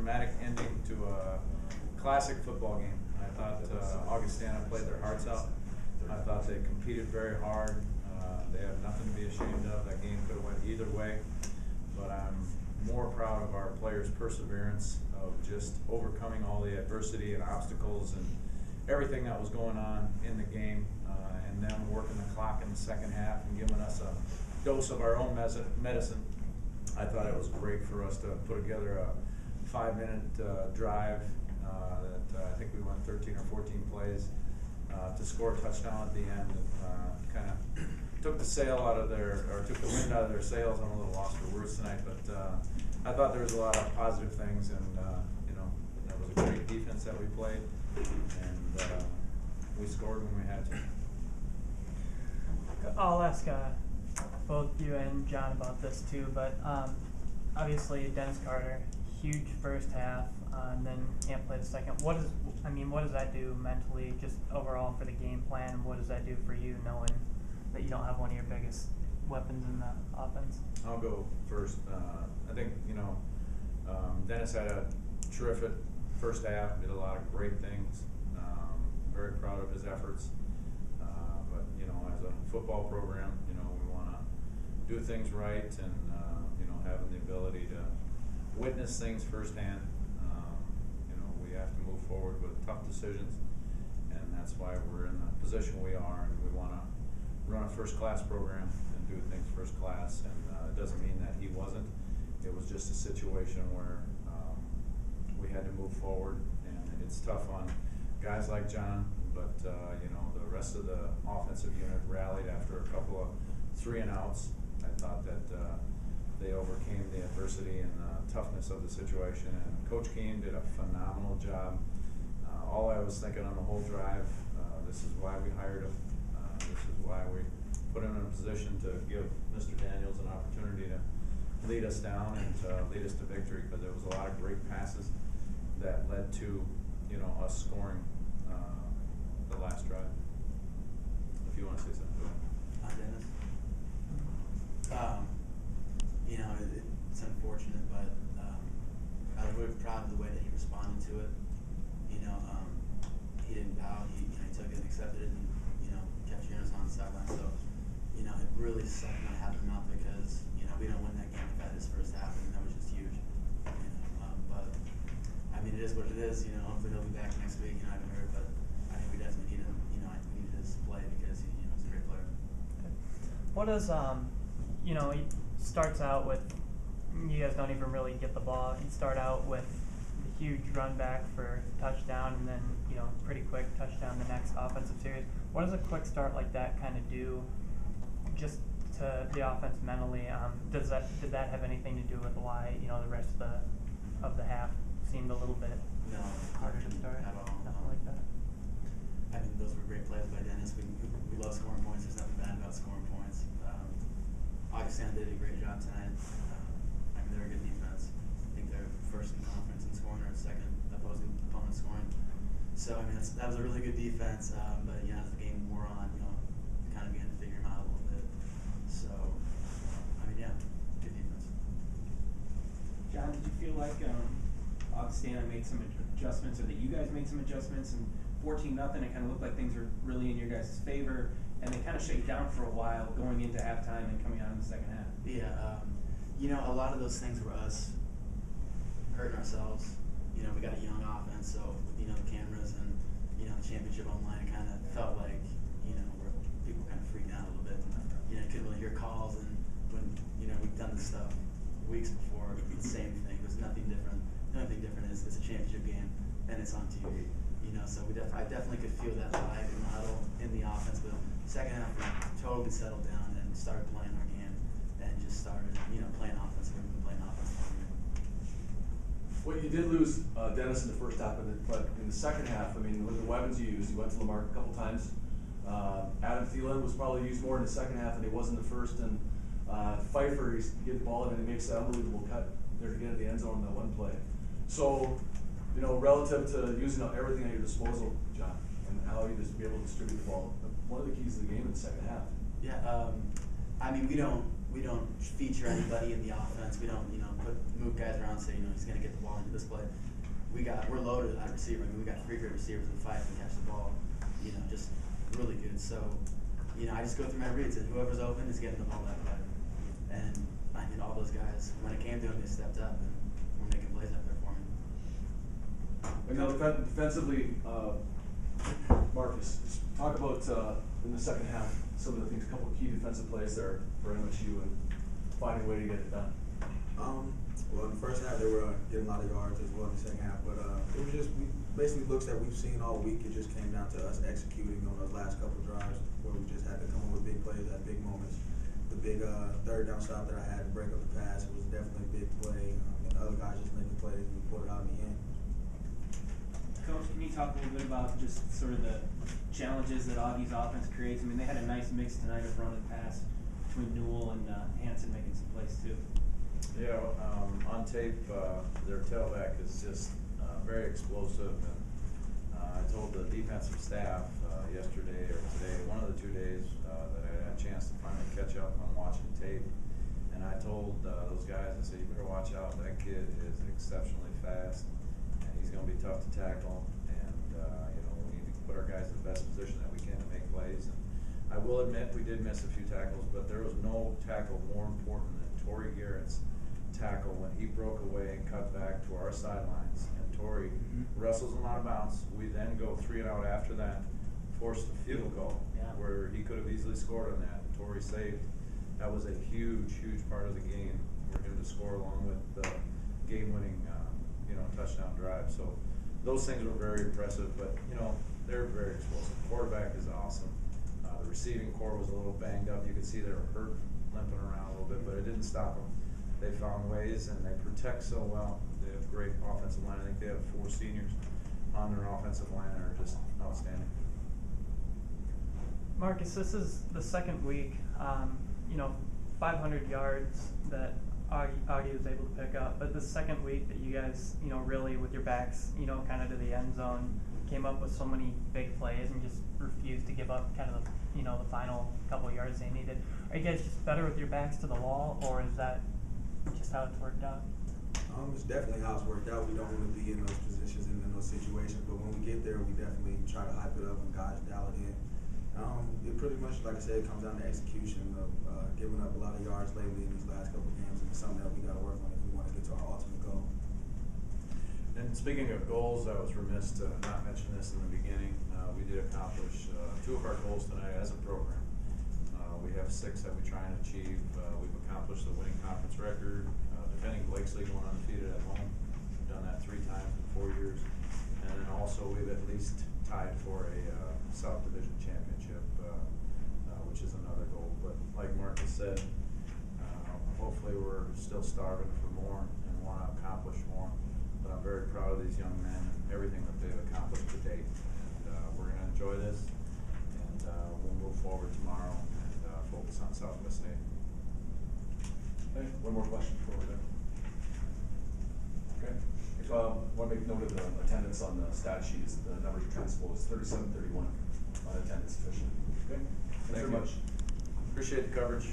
dramatic ending to a classic football game. I thought Augustana played their hearts out. I thought they competed very hard. They have nothing to be ashamed of. That game could have went either way, but I'm more proud of our players' perseverance of just overcoming all the adversity and obstacles and everything that was going on in the game, and them working the clock in the second half and giving us a dose of our own medicine. I thought it was great for us to put together a 5-minute drive that I think we went 13 or 14 plays to score a touchdown at the end. And kind of took the sail out of their, or took the wind out of their sails. I'm a little lost for words tonight, but I thought there was a lot of positive things, and you know, that was a great defense that we played, and we scored when we had to. I'll ask both you and John about this too, but obviously Dennis Carter, huge first half, and then can't play the second. What does that do mentally, just overall for the game plan, and what does that do for you, knowing that you don't have one of your biggest weapons in the offense? I'll go first. I think, you know, Dennis had a terrific first half, did a lot of great things. Very proud of his efforts. But, you know, as a football program, you know, we want to do things right, and, you know, having the ability to witness things firsthand. You know, we have to move forward with tough decisions, and that's why we're in the position we are, and we want to run a first-class program and do things first class, and it doesn't mean that he wasn't. It was just a situation where we had to move forward, and it's tough on guys like Jon, but you know, the rest of the offensive unit rallied after a couple of 3-and-outs. I thought that they overcame the adversity and the toughness of the situation, and Coach Keene did a phenomenal job. All I was thinking on the whole drive, this is why we hired him. This is why we put him in a position to give Mr. Daniels an opportunity to lead us down and to lead us to victory, because there was a lot of great passes that led to, you know, us scoring the last drive. If you want to say something. Dennis. You know, it's unfortunate, but I was really proud of the way that he responded to it. You know, he didn't bow. He took it and accepted it, and you know, kept cheering us on the sideline. So, you know, it really sucked not having him out, because you know, we don't win that game without his first half, and that was just huge. You know, but I mean, it is what it is. You know, hopefully he'll be back next week. You know, I haven't heard, but I think we definitely need him. You know, we need his play, because he, you know, he's a great player. What does you know, he starts out with, you guys don't even really get the ball. You start out with the huge run back for touchdown, and then, you know, pretty quick touchdown the next offensive series. What does a quick start like that kind of do just to the offense mentally? Did that have anything to do with why, you know, the rest of the half seemed a little bit harder to start? At all. Nothing like that. I mean, those were great plays by Dennis. We love scoring points. There's nothing bad about scoring points. Augustana did a great job tonight. I mean, they're a good defense. I think they're first in conference in scoring, or second opposing opponent scoring. So I mean, that was a really good defense. But you know, as the game wore on, you know, we kind of began to figure him out a little bit. So I mean, yeah, good defense. Jon, did you feel like Augustana made some adjustments, or that you guys made some adjustments, and 14-0, it kind of looked like things were really in your guys' favor, and they kind of shut you down for a while going into halftime and coming out in the second half? Yeah, you know, a lot of those things were us hurting ourselves. You know, we got a young offense, so with, you know, the cameras and, you know, the championship online, it kind of felt like, you know, people kind of freaked out a little bit. You know, you couldn't really hear calls, and when, you know, we've done this stuff weeks before, it's the same thing. There's nothing different. The only thing different is it's a championship game, and it's on TV. You know, so I definitely could feel that vibe in the huddle, in the offense. But second half, we totally settled down and started playing our game, and just started, you know, playing offense. We've been playing offense all year. Well, you did lose Dennis in the first half, but in the second half, I mean, with the weapons you used, you went to Lamar a couple times. Adam Thielen was probably used more in the second half than he was in the first, and Pfeiffer, he gets the ball in and he makes that unbelievable cut there to get at the end zone in that one play. So, you know, relative to using up everything at your disposal, Jon, and how you just be able to distribute the ball, one of the keys to the game in the second half. Yeah, I mean, we don't feature anybody in the offense. We don't, you know, put move guys around, say, he's going to get the ball into this play. We're loaded at receiver. I mean, we got 3 great receivers in the fight to catch the ball. Just really good. So, I just go through my reads, and whoever's open is getting the ball that way. And I mean, all those guys, when it came to them, they stepped up and were making plays up there for me. And now defensively, Marcus, just talk about in the second half some of the things, a couple of key defensive plays there for MSU and finding a way to get it done. Well, in the first half, they were getting a lot of yards as well in the second half, but it was just basically looks that we've seen all week. It just came down to us executing on those last couple drives where we just had to come up with big plays at big moments. The big third down stop that I had to break up the pass was definitely a big play, and the other guys just making plays and we pulled it out in the end. Coach, can you talk a little bit about just sort of the challenges that Augie's offense creates? I mean, they had a nice mix tonight of run and pass between Newell and Hansen making some plays too. Yeah, on tape, their tailback is just very explosive, and I told the defensive staff yesterday or today, one of the 2 days, that I had a chance to finally catch up on watching tape, and I told those guys, I said, you better watch out, that kid is exceptionally fast, and he's going to be tough to tackle, and we need to put our guys in the best position that we can to make plays. And I will admit we did miss a few tackles, but there was no tackle more important than Torrey Garrett's tackle when he broke away and cut back to our sidelines, and Torrey wrestles him out of bounds. We then go 3 and out after that, forced a field goal where he could have easily scored on that, and Torrey saved. That was a huge part of the game for him to score along with the game-winning touchdown drive. So those things were very impressive, but they're very explosive. Quarterback is awesome. The receiving core was a little banged up. You could see they were hurt, limping around a little bit, but it didn't stop them. They found ways, and they protect so well. They have great offensive line. I think they have 4 seniors on their offensive line that are just outstanding. Marcus, this is the second week, 500 yards that Augie was able to pick up, but the second week that you guys, really with your backs, kind of to the end zone, came up with so many big plays and just refused to give up kind of the, the final couple of yards they needed. Are you guys just better with your backs to the wall, or is that just how it's worked out? It's definitely how it's worked out. We don't want to be in those positions and in those situations, but when we get there, we definitely try to hype it up and guys dial it in. It pretty much, like I said, comes down to execution of giving up a lot of yards lately in these last couple of games, and it's something that we got to work on if we want to get to our ultimate goal. And speaking of goals, I was remiss to not mention this in the beginning. We did accomplish 2 of our goals tonight as a program. We have 6 that we try and achieve. We've accomplished the winning conference record, defending Blake's League 1 undefeated at home. We've done that 3 times in 4 years. And then also we've at least tied for a South Division championship, which is another goal. But like Marcus said, hopefully we're still starving for more and want to accomplish more. But I'm very proud of these young men and everything that they've accomplished to date. And we're going to enjoy this, and we'll move forward tomorrow and focus on Southwest State. Okay, one more question before we're done. Okay. Want to make note of the attendance on the stat sheet. Is the numbers are transposed 37-31 on attendance officially. Okay. Thanks very much. Appreciate the coverage.